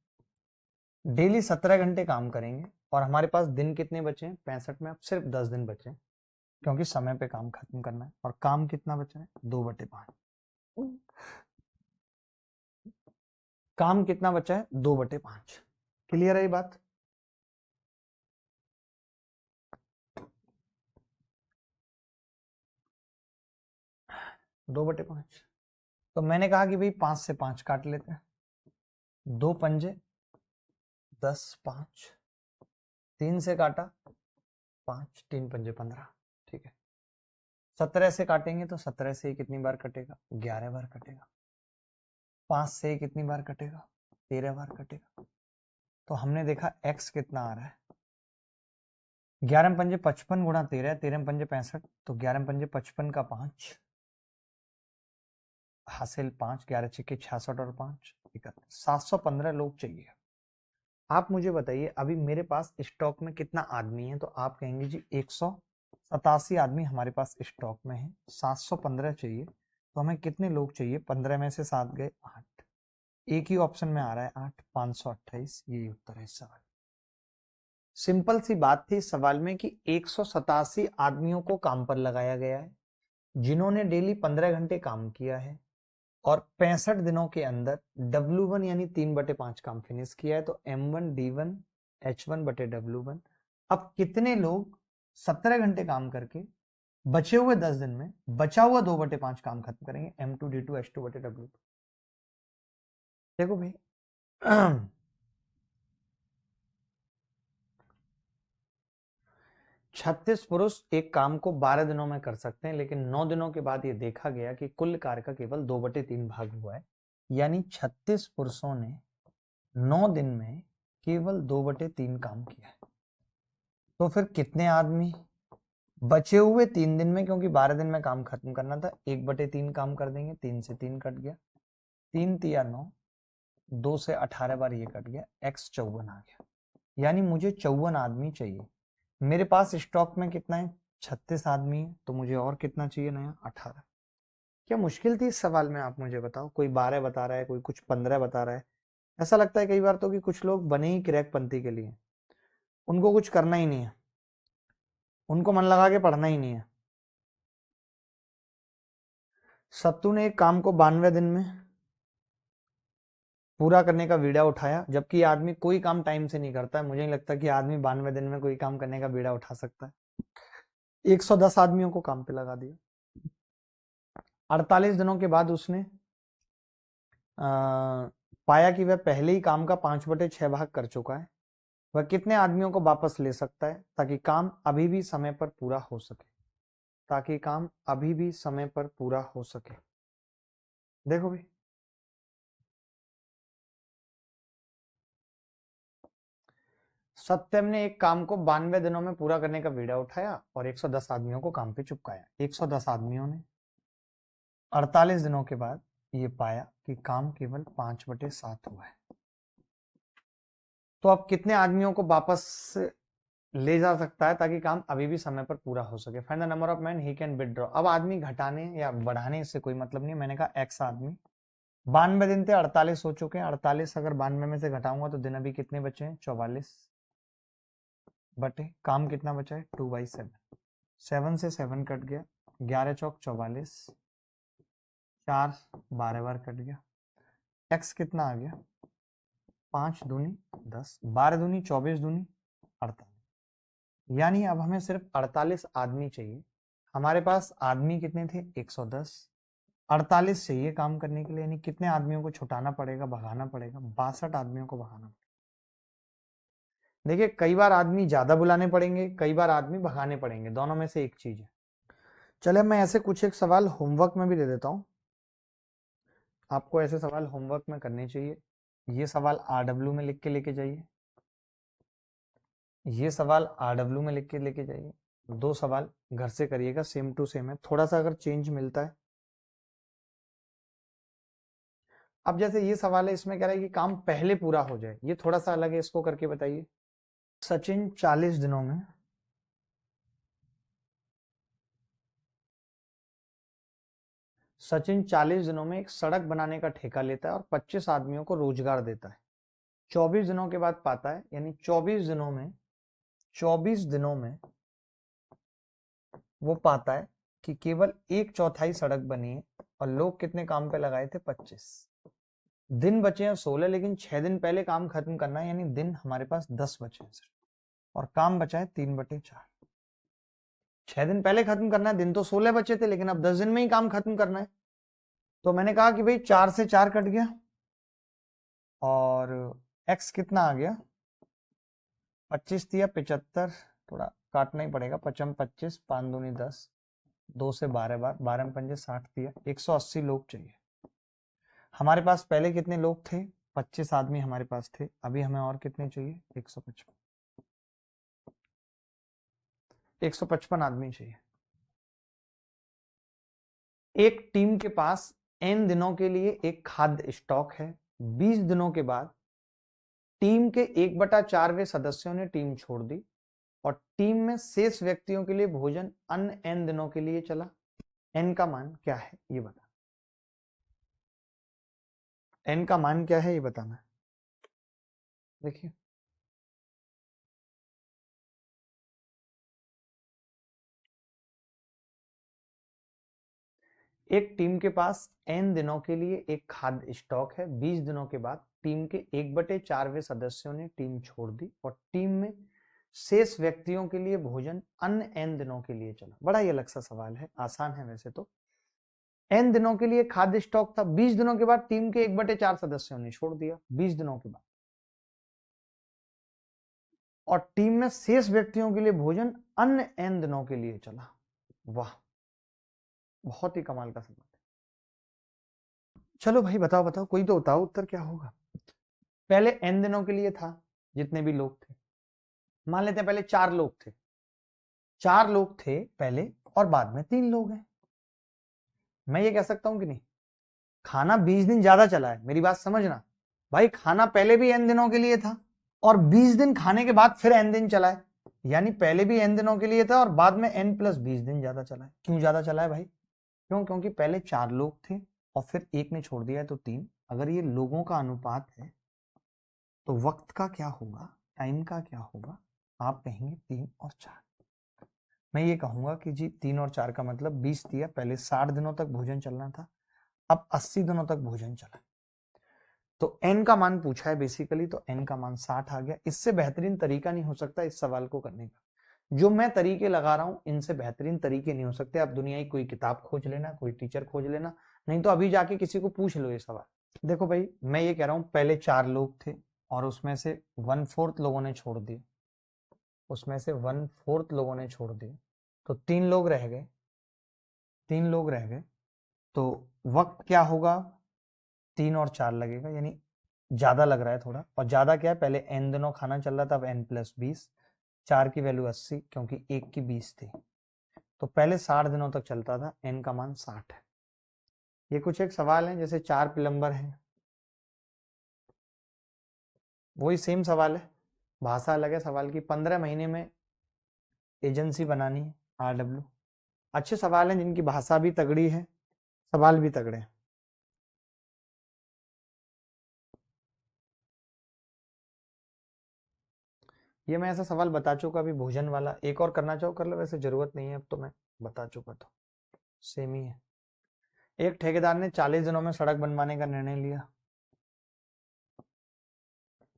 डेली 17 घंटे काम करेंगे और हमारे पास दिन कितने बचे हैं, 65 में अब सिर्फ 10 दिन बचे हैं, क्योंकि समय पे काम खत्म करना है। और काम कितना बचा है, 2/5। काम कितना बचा है, 2/5। क्लियर है ये बात। दो बटे पांच, तो मैंने कहा कि भाई 5 से 5 काट लेते हैं, 2 पंजे 10, 5, 3 से काटा 5, 3 पंजे 15, ठीक है। 17 से काटेंगे तो 17 से कितनी बार कटेगा, 11 बार कटेगा। 5 से कितनी बार कटेगा, 13 बार कटेगा। तो हमने देखा x कितना आ रहा है, 11 पंजे 55 गुणा 13, 13 पंजे 65, तो 11 पंजे 55 का 5 हासिल 5, 11 छिक्के 66 और 5 31, 715 लोग चाहिए। आप मुझे बताइए अभी मेरे पास स्टॉक में कितना आदमी है, तो आप कहेंगे जी 187 आदमी हमारे पास स्टॉक में है, 715 चाहिए, तो हमें कितने लोग चाहिए, 15 में से 7 गए 8, एक ही ऑप्शन में आ रहा है 8, 528, यही उत्तर है इस सवाल। सिंपल सी बात थी सवाल में कि 187 आदमियों को काम पर लगाया गया है, जिन्होंने डेली 15 घंटे काम किया है और 65 दिनों के अंदर W1 यानी 3/5 काम फिनिश किया है, तो M1 D1 H1 बटे W1। अब कितने लोग 17 घंटे काम करके बचे हुए 10 दिन में बचा हुआ 2/5 काम खत्म करेंगे, M2 D2 H2 बटे W2। देखो भाई 36 पुरुष एक काम को 12 दिनों में कर सकते हैं, लेकिन 9 दिनों के बाद ये देखा गया कि कुल कार्य का केवल 2/3 भाग हुआ है, यानी 36 पुरुषों ने 9 दिन में केवल 2/3 काम किया है। तो फिर कितने आदमी बचे हुए 3 दिन में, क्योंकि 12 दिन में काम खत्म करना था, 1/3 काम कर देंगे, 3 से 3 कट गया, 3 तिया 9, 2 से 18 बार ये कट गया, x 54 आ गया, यानी मुझे 54 आदमी चाहिए। मेरे पास स्टॉक में कितना है, 36 आदमी है, तो मुझे और कितना चाहिए नया, 18। क्या मुश्किल थी इस सवाल में, आप मुझे बताओ। कोई 12 बता रहा है, कोई कुछ 15 बता रहा है। ऐसा लगता है कई बार तो कि कुछ लोग बने ही क्रैक पंथी के लिए, उनको कुछ करना ही नहीं है, उनको मन लगा के पढ़ना ही नहीं है। सत्तू ने एक काम को 92 दिन में पूरा करने का बीड़ा उठाया, जबकि आदमी कोई काम टाइम से नहीं करता है। मुझे नहीं लगता कि आदमी 92 दिन में कोई काम करने का बीड़ा उठा सकता है। 110 आदमियों को काम पे लगा दिया। 48 दिनों के बाद उसने पाया कि वह पहले ही काम का 5/6 भाग कर चुका है। वह कितने आदमियों को वापस ले सकता है ताकि काम अभी भी समय पर पूरा हो सके, ताकि काम अभी भी समय पर पूरा हो सके। देखो भाई, सत्यम ने एक काम को 92 दिनों में पूरा करने का बीड़ा उठाया और 110 आदमियों को काम पे चिपकाया। 110 आदमियों ने 48 दिनों के बाद ये पाया कि काम केवल 5/7 हुआ है। तो अब कितने आदमियों को वापस ले जा सकता है ताकि काम अभी भी समय पर पूरा हो सके। Find the number of man he can withdraw. अब आदमी घटाने या बढ़ाने से कोई मतलब नहीं है। मैंने कहा एक्स आदमी, 92 दिन थे, 48 हो चुके हैं। 48 अगर 92 में से घटाऊंगा तो दिन अभी कितने बचे हैं? 44 बटे काम कितना बचा है? 2/7। 7 से 7 कट गया, 11 चौक 44, 4 12 बार कट गया। एक्स कितना आ गया? 5 दूनी 10, 12 दूनी 24 दूनी 48। यानी अब हमें सिर्फ 48 आदमी चाहिए। हमारे पास आदमी कितने थे? 110। 48 चाहिए काम करने के लिए, यानी कितने आदमियों को छुटाना पड़ेगा, भगाना पड़ेगा? 62 आदमियों को भगाना पड़ेगा। देखिए, कई बार आदमी ज्यादा बुलाने पड़ेंगे, कई बार आदमी भगाने पड़ेंगे, दोनों में से एक चीज है। चले, मैं ऐसे कुछ एक सवाल होमवर्क में भी दे देता हूं। आपको ऐसे सवाल होमवर्क में करने चाहिए। ये सवाल आरडब्ल्यू में लिख के लेके जाइए, ये सवाल आरडब्ल्यू में लिख के लेके जाइए। 2 सवाल घर से करिएगा, सेम टू सेम है, थोड़ा सा अगर चेंज मिलता है। अब जैसे ये सवाल है, इसमें कह रहा है कि काम पहले पूरा हो जाए, ये थोड़ा सा अलग है, इसको करके बताइए। सचिन 40 दिनों में सचिन 40 दिनों में एक सड़क बनाने का ठेका लेता है और 25 आदमियों को रोजगार देता है। 24 दिनों के बाद पाता है, यानी 24 दिनों में वो पाता है कि केवल 1/4 सड़क बनी है और लोग कितने काम पे लगाए थे? 25। दिन बचे हैं 16, लेकिन 6 दिन पहले काम खत्म करना है, यानी दिन हमारे पास 10 बचे हैं सिर्फ, और काम बचा है 3/4। 6 दिन पहले खत्म करना है, दिन तो 16 बचे थे, लेकिन अब 10 दिन में ही काम खत्म करना है। तो मैंने कहा कि भाई 4 से 4 कट गया और x कितना आ गया? 25 दिया, 75, थोड़ा काटना ही पड़ेगा। 55 25, 5 दूनी 10, 2 से 12 बार, 12 में 5 60 दिया। 180 लोग चाहिए। हमारे पास पहले कितने लोग थे? 25 आदमी हमारे पास थे। अभी हमें और कितने चाहिए? 155। 155 आदमी चाहिए। एक टीम के पास n दिनों के लिए एक खाद्य स्टॉक है। 20 दिनों के बाद टीम के 1/4वें सदस्यों ने टीम छोड़ दी और टीम में शेष व्यक्तियों के लिए भोजन अन्य n दिनों के लिए चला। n का मान क्या है ये बता। n का मान क्या है ये बताना है। देखिए, एक टीम के पास n दिनों के लिए एक खाद्य स्टॉक है। 20 दिनों के बाद टीम के 1/4वें सदस्यों ने टीम छोड़ दी और टीम में शेष व्यक्तियों के लिए भोजन अन्य n दिनों के लिए चला। बड़ा ही अलग सा सवाल है, आसान है वैसे तो। n दिनों के लिए खाद्य स्टॉक था, 20 दिनों के बाद टीम के 1/4 सदस्यों ने छोड़ दिया। 20 दिनों के बाद, और टीम में शेष व्यक्तियों के लिए भोजन अन्य n दिनों के लिए चला। वाह, बहुत ही कमाल का सवाल है। चलो भाई, बताओ बताओ, कोई तो बताओ उत्तर क्या होगा। पहले n दिनों के लिए था, जितने भी लोग थे। मान लेते हैं पहले 4 लोग थे, 4 लोग थे पहले, और बाद में 3 लोग हैं। मैं ये कह सकता हूं कि नहीं, खाना 20 दिन ज्यादा चला है। मेरी बात समझना भाई, खाना पहले भी n दिनों के लिए था और 20 दिन खाने के बाद फिर n दिन चला है, यानी पहले भी n दिनों के लिए था और बाद में n+20 दिन ज्यादा चला है। क्यों ज्यादा चला है भाई? क्यों? क्योंकि पहले 4 लोग थे और फिर एक ने छोड़ दिया है तो 3। अगर ये लोगों का अनुपात है तो वक्त का क्या होगा, टाइम का क्या होगा? आप कहेंगे 3 और 4। मैं ये कहूंगा कि जी 3 और 4 का मतलब 20 दिया, पहले 60 दिनों तक भोजन चलना था, अब 80 दिनों तक भोजन चला। तो n का मान पूछा है बेसिकली, तो n का मान 60 आ गया। इससे बेहतरीन तरीका नहीं हो सकता इस सवाल को करने का। जो मैं तरीके लगा रहा हूं, इनसे बेहतरीन तरीके नहीं हो सकते। आप दुनिया की कोई किताब खोज लेना, कोई टीचर खोज लेना, नहीं तो अभी जाके किसी को पूछ लो ये सवाल। देखो भाई, मैं ये कह रहा हूं पहले 4 लोग थे और उसमें से 1/4 लोगों ने छोड़ दिए, उसमें से 1/4 लोगों ने छोड़ दिए, तो 3 लोग रह गए, 3 लोग रह गए। तो वक्त क्या होगा? 3 और 4 लगेगा, यानी ज्यादा लग रहा है थोड़ा। और ज्यादा क्या है, पहले n दिनों खाना चल रहा था, अब n+20। 4 की वैल्यू 80, क्योंकि 1 की 20 थी। तो पहले 60 दिनों तक चलता था, n का मान 60 है। ये कुछ एक सवाल है, जैसे 4 प्लम्बर हैं, वही सेम सवाल है, भाषा अलग है सवाल की। 15 महीने में एजेंसी बनानी है, RW। अच्छे सवाल हैं, जिनकी भाषा भी तगड़ी है, सवाल भी तगड़े हैं। ये मैं ऐसा सवाल बता चुका अभी भोजन वाला, एक और करना चाहो कर लो, वैसे जरूरत नहीं है, अब तो मैं बता चुका, तो सेम ही है। एक ठेकेदार ने 40 दिनों में सड़क बनवाने का निर्णय लिया।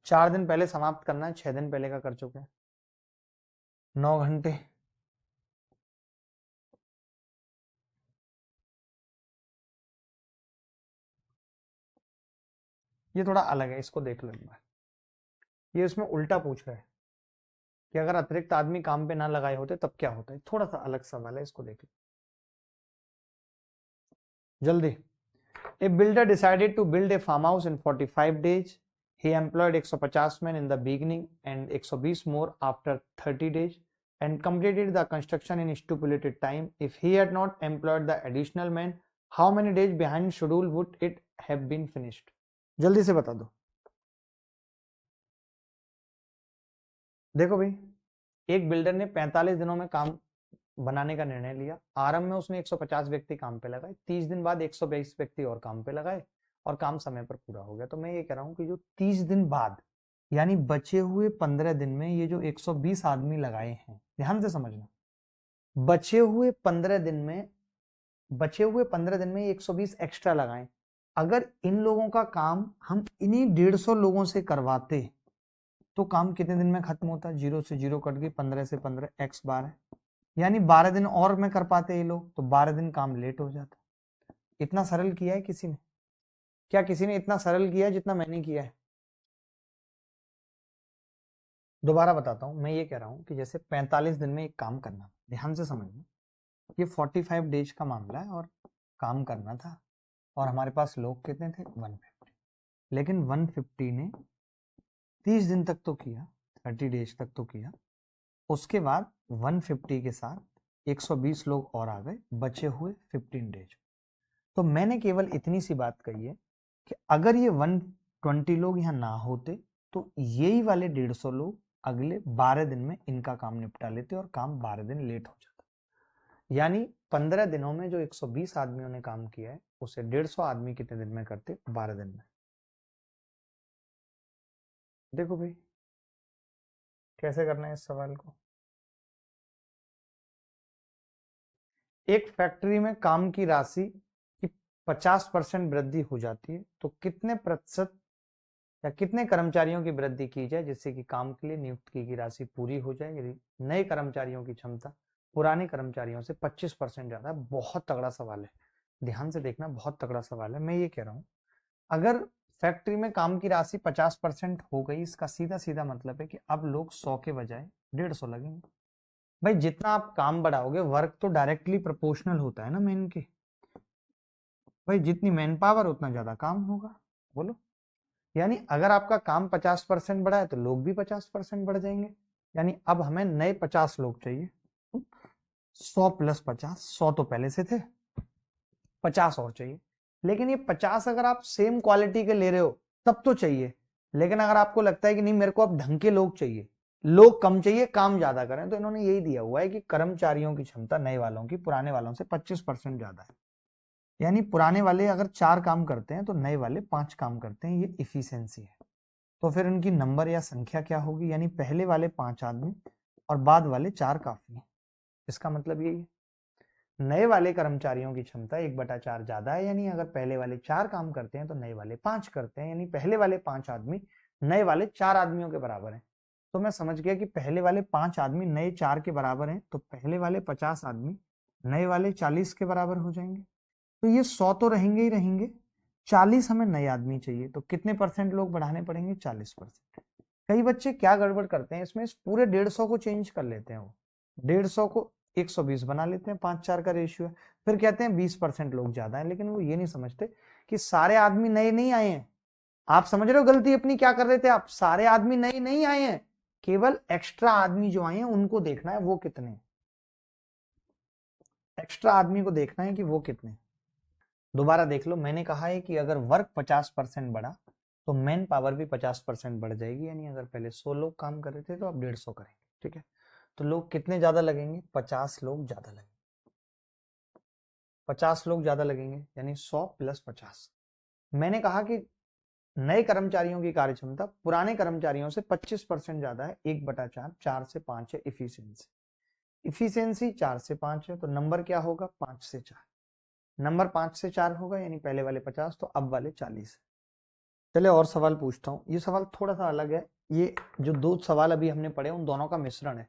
4 दिन पहले समाप्त करना है, 6 दिन पहले का कर चुके हैं। 9 घंटे। ये थोड़ा अलग है, इसको देख लो एक बार। ये इसमें उल्टा पूछ रहा है कि अगर अतिरिक्त आदमी काम पे ना लगाए होते तब क्या होता है। थोड़ा सा अलग सवाल है, इसको देख लो जल्दी। A builder decided to build a farmhouse in 45 days. He employed 150 men in the beginning and 120 more after 30 days and completed the construction in stipulated time. If he had not employed the additional men, how many days behind schedule would it have been finished? जल्दी से बता दो। देखो भाई, एक builder ने 45 दिनों में काम बनाने का निर्णय लिया। आरंभ में उसने 150 व्यक्ति काम पे लगाए, 30 दिन बाद 120 व्यक्ति और काम पे लगाए और काम समय पर पूरा हो गया। तो मैं ये कह रहा हूं कि जो 30 दिन बाद यानी बचे हुए 15 दिन में ये जो 120 आदमी लगाए हैं, ध्यान से समझना, बचे हुए 15 दिन में बचे हुए 15 दिन में 120 एक्स्ट्रा लगाए। अगर इन लोगों का काम हम इन्हीं 150 लोगों से करवाते तो काम कितने दिन में खत्म होता? 0 से 0 कट गई, 15 से 15 x 12, यानी 12 दिन और में कर पाते ये लोग, तो 12 दिन काम लेट हो जाता। इतना सरल किया है किसी ने? क्या किसी ने इतना सरल किया है जितना मैंने किया है? दोबारा बताता हूं, मैं ये कह रहा हूं कि जैसे 45 दिन में एक काम करना, ध्यान से समझना, ये 45 डेज का मामला है और काम करना था और हमारे पास लोग कितने थे? 150। लेकिन 150 ने 30 दिन तक तो किया, 30 डेज तक तो किया, उसके बाद 150 के साथ 120 लोग और आ गए, बचे हुए 15 डेज। तो मैंने केवल इतनी सी बात कही है कि अगर ये 120 लोग यहाँ ना होते तो यही वाले 150 लोग अगले 12 दिन में इनका काम निपटा लेते और काम 12 दिन लेट हो जाता। यानी 15 दिनों में जो 120 आदमियों ने काम किया है उसे 150 आदमी कितने दिन में करते? 12 दिन में। देखो भाई कैसे करना है इस सवाल को। एक फैक्ट्री में काम की राशि की 50% वृद्धि हो जाती है तो कितने प्रतिशत या कितने कर्मचारियों की वृद्धि की जाए जिससे कि काम के लिए नियुक्त की गई राशि पूरी हो जाए? यदि नए कर्मचारियों की क्षमता पुराने कर्मचारियों से 25% ज्यादा है। बहुत तगड़ा सवाल है, ध्यान से देखना, बहुत तगड़ा सवाल है। मैं ये कह रहा हूं, अगर फैक्ट्री में काम की राशि 50% हो गई, इसका सीधा सीधा मतलब है कि अब लोग 100 के बजाय 150 लगेंगे। भाई जितना आप काम बढ़ाओगे, वर्क तो डायरेक्टली प्रोपोर्शनल होता है ना मैन के। भाई जितनी मैन पावर उतना ज्यादा काम होगा। बोलो, यानी अगर आपका काम 50% बढ़ा है तो लोग भी 50% बढ़ जाएंगे। यानी अब हमें नए 50 लोग चाहिए। 100 प्लस 50, 100 तो पहले से थे, 50 और चाहिए। लेकिन ये 50 अगर आप सेम क्वालिटी के ले रहे हो तब तो चाहिए। लेकिन अगर आपको लगता है कि नहीं मेरे को अब ढंग के लोग चाहिए, लोग कम चाहिए, काम ज्यादा करें, तो इन्होंने यही दिया हुआ है कि कर्मचारियों की क्षमता नए वालों की पुराने वालों से 25% ज्यादा है। यानी पुराने वाले अगर 4 काम करते हैं तो नए वाले 5 काम करते हैं, ये इफिशियंसी है। तो फिर उनकी नंबर या संख्या क्या होगी? यानी पहले वाले 5 आदमी और बाद वाले 4 काफी है। इसका मतलब यही है, नए वाले कर्मचारियों की क्षमता 1/4 ज्यादा है। यानी अगर पहले वाले 4 काम करते हैं तो नए वाले 5 करते हैं, यानी पहले वाले 5 आदमी नए वाले 4 आदमियों के बराबर हैं। तो मैं समझ गया कि पहले वाले 5 आदमी नए 4 के बराबर हैं, तो पहले वाले 50 आदमी नए वाले 40 के बराबर हो जाएंगे। तो ये 100 तो रहेंगे ही रहेंगे, 40 हमें नए आदमी चाहिए, तो कितने परसेंट लोग बढ़ाने पड़ेंगे? 40%। कई बच्चे क्या गड़बड़ करते हैं इसमें, इस पूरे 150 को चेंज कर लेते हैं। वो 150 को 120 बना लेते हैं, 5-4 का रेशियो है, फिर कहते हैं 20% लोग ज्यादा है। लेकिन वो ये नहीं समझते कि सारे आदमी नए नहीं आए हैं। आप समझ रहे हो गलती अपनी क्या कर रहे थे आप? सारे आदमी नए नहीं आए हैं, केवल एक्स्ट्रा आदमी जो आए हैं उनको देखना है वो कितने, एक्स्ट्रा आदमी को देखना है कि वो कितने। दोबारा देख लो, मैंने कहा है कि अगर वर्क 50% बढ़ा तो मैन पावर भी 50% बढ़ जाएगी। यानी अगर पहले 100 लोग काम कर रहे थे तो अब 150 करेंगे, ठीक है। तो लोग कितने ज्यादा लगेंगे? 50 लोग ज्यादा लगेंगे। 50 लोग ज्यादा लगेंगे यानी 100 + 50। मैंने कहा कि नए कर्मचारियों की कार्यक्षमता पुराने कर्मचारियों से 25% ज्यादा है। 1/4, 4 से 5 है इफिशियंसी। इफिशियंसी 4 से 5 है तो नंबर क्या होगा? 5 से 4। नंबर 5 से 4 होगा यानी पहले वाले 50 तो अब वाले 40 है। चले और सवाल पूछता हूँ। ये सवाल थोड़ा सा अलग है। ये जो दो सवाल अभी हमने पढ़े उन दोनों का मिश्रण है,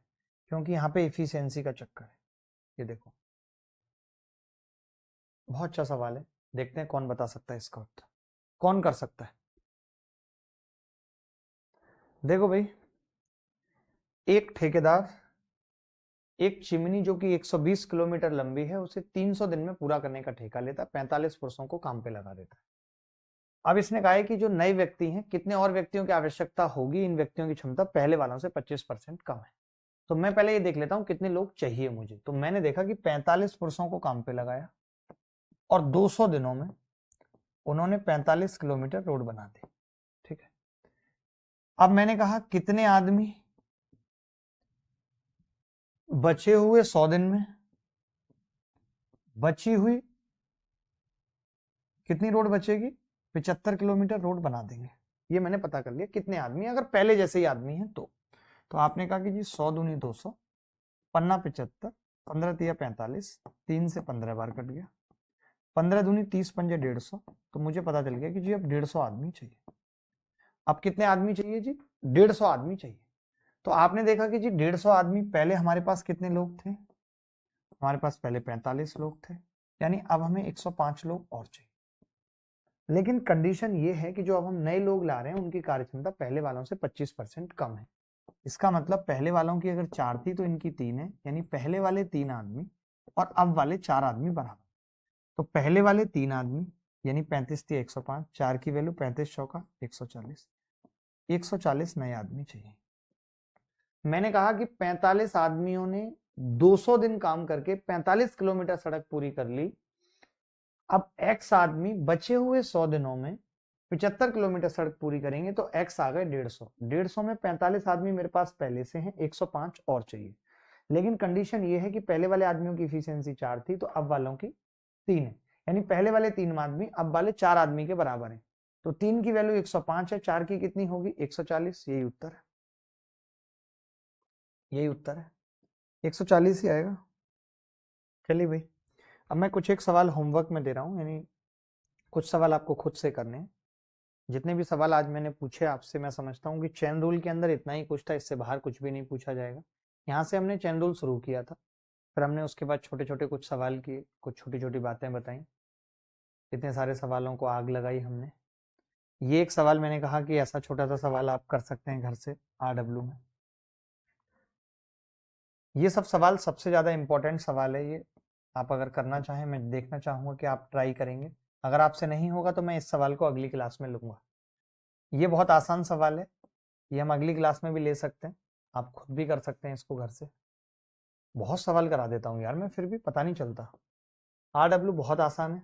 क्योंकि यहाँ पे इफिशियंसी का चक्कर है। ये देखो, बहुत अच्छा सवाल है। देखते हैं कौन बता सकता है इसका उत्तर, कौन कर सकता है। देखो भाई, एक ठेकेदार एक चिमनी जो कि 120 किलोमीटर लंबी है उसे 300 दिन में पूरा करने का ठेका लेता है, 45 पुरुषों को काम पे लगा देता है। अब इसने कहा है कि जो नए व्यक्ति हैं, कितने और व्यक्तियों की आवश्यकता होगी, इन व्यक्तियों की क्षमता पहले वालों से 25% कम है। तो मैं पहले ये देख लेता हूं कितने लोग चाहिए मुझे। तो मैंने देखा कि 45 पुरुषों को काम पे लगाया और 200 दिनों में उन्होंने 45 किलोमीटर रोड बना दी। ठीक है, अब मैंने कहा कितने आदमी बचे हुए 100 दिन में बची हुई कितनी रोड बचेगी? 75 किलोमीटर रोड बना देंगे। ये मैंने पता कर लिया कितने आदमी, अगर पहले जैसे ही आदमी हैं तो आपने कहा कि जी 100 दूनी 200, पन्ना 75, 15 तिया 45, 3 से 15 बार कट गया, 15 दूनी 30, पंजे 150। तो मुझे पता चल गया कि जी अब 150 आदमी चाहिए। अब कितने आदमी चाहिए जी? 150 आदमी चाहिए। तो आपने देखा कि जी 150 आदमी, पहले हमारे पास कितने लोग थे? हमारे पास पहले 45 लोग थे, यानी अब हमें 105 लोग और चाहिए। लेकिन कंडीशन ये है कि जो अब हम नए लोग ला रहे हैं उनकी कार्यक्षमता पहले वालों से 25% कम है। इसका मतलब पहले वालों की अगर 4 थी तो इनकी 3 है, यानी पहले वाले 3 आदमी और अब वाले 4 आदमी बराबर। तो पहले वाले 3 आदमी यानी 35 थी 105, 4 की वैल्यू 35 चौका 140, 140 नए आदमी चाहिए। मैंने कहा कि 45 आदमियों ने 200 दिन काम करके 45 किलोमीटर सड़क पूरी कर ली। अब x आदमी बचे हुए 100 दिनों में 75 किलोमीटर सड़क पूरी करेंगे तो x आ गए 150। 150 में 45 आदमी मेरे पास पहले से हैं, 105 और चाहिए। लेकिन कंडीशन ये है कि पहले वाले आदमियों की इफिशियंसी 4 थी तो अब वालों की 3 है, यानी पहले वाले 3 आदमी अब वाले 4 आदमी के बराबर है। तो 3 की वैल्यू 105 है, 4 की कितनी होगी? 140। यही उत्तर है, यही उत्तर है, 140 ही आएगा। चलिए भाई, अब मैं कुछ एक सवाल होमवर्क में दे रहा हूँ, यानी कुछ सवाल आपको खुद से करने हैं। जितने भी सवाल आज मैंने पूछे आपसे, मैं समझता हूँ कि चेन रूल के अंदर इतना ही कुछ था, इससे बाहर कुछ भी नहीं पूछा जाएगा। यहाँ से हमने चेन रूल शुरू किया था, फिर हमने उसके बाद छोटे छोटे कुछ सवाल किए, कुछ छोटी छोटी बातें बताई, इतने सारे सवालों को आग लगाई हमने। ये एक सवाल मैंने कहा कि ऐसा छोटा सा सवाल आप कर सकते हैं घर से RW में। ये सब सवाल सबसे ज़्यादा इंपॉर्टेंट सवाल है ये, आप अगर करना चाहें मैं देखना चाहूँगा कि आप ट्राई करेंगे। अगर आपसे नहीं होगा तो मैं इस सवाल को अगली क्लास में लूँगा। ये बहुत आसान सवाल है, ये हम अगली क्लास में भी ले सकते हैं, आप खुद भी कर सकते हैं इसको घर से। बहुत सवाल करा देता हूँ यार मैं, फिर भी पता नहीं चलता। RW बहुत आसान है,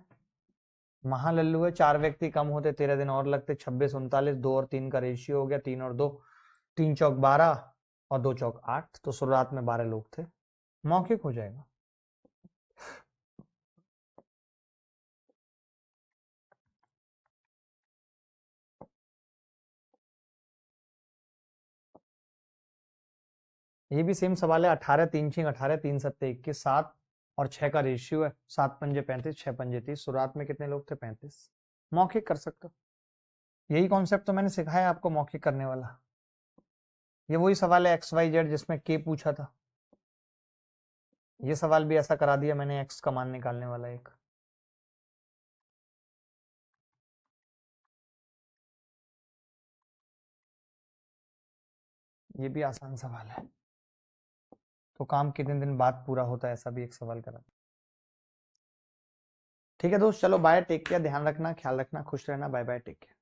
महालल्लू है, 4 व्यक्ति कम होते 13 दिन और लगते, 26 39, 2 और 3 का रेशियो हो गया, 3 और 2, 3 चौक 12 और 2 चौक 8, तो शुरुआत में 12 लोग थे, मौखिक हो जाएगा। ये भी सेम सवाल है, 18 3 6 18, 3 7 21, 7 और 6 का रेशियो है, 7 पंजे 35, 6 पंजे 30, शुरुआत में कितने लोग थे? 35। मौखिक कर सकते हो, यही कॉन्सेप्ट तो मैंने सिखाया आपको मौखिक करने वाला। ये वही सवाल है XYZ जिसमें K पूछा था, ये सवाल भी ऐसा करा दिया मैंने, X का मान निकालने वाला एक। ये भी आसान सवाल है, तो काम कितने दिन बाद पूरा होता है, ऐसा भी एक सवाल करा। ठीक है दोस्त, चलो बाय, टेक केयर, ध्यान रखना, ख्याल रखना, खुश रहना, बाय बाय, टेक केयर।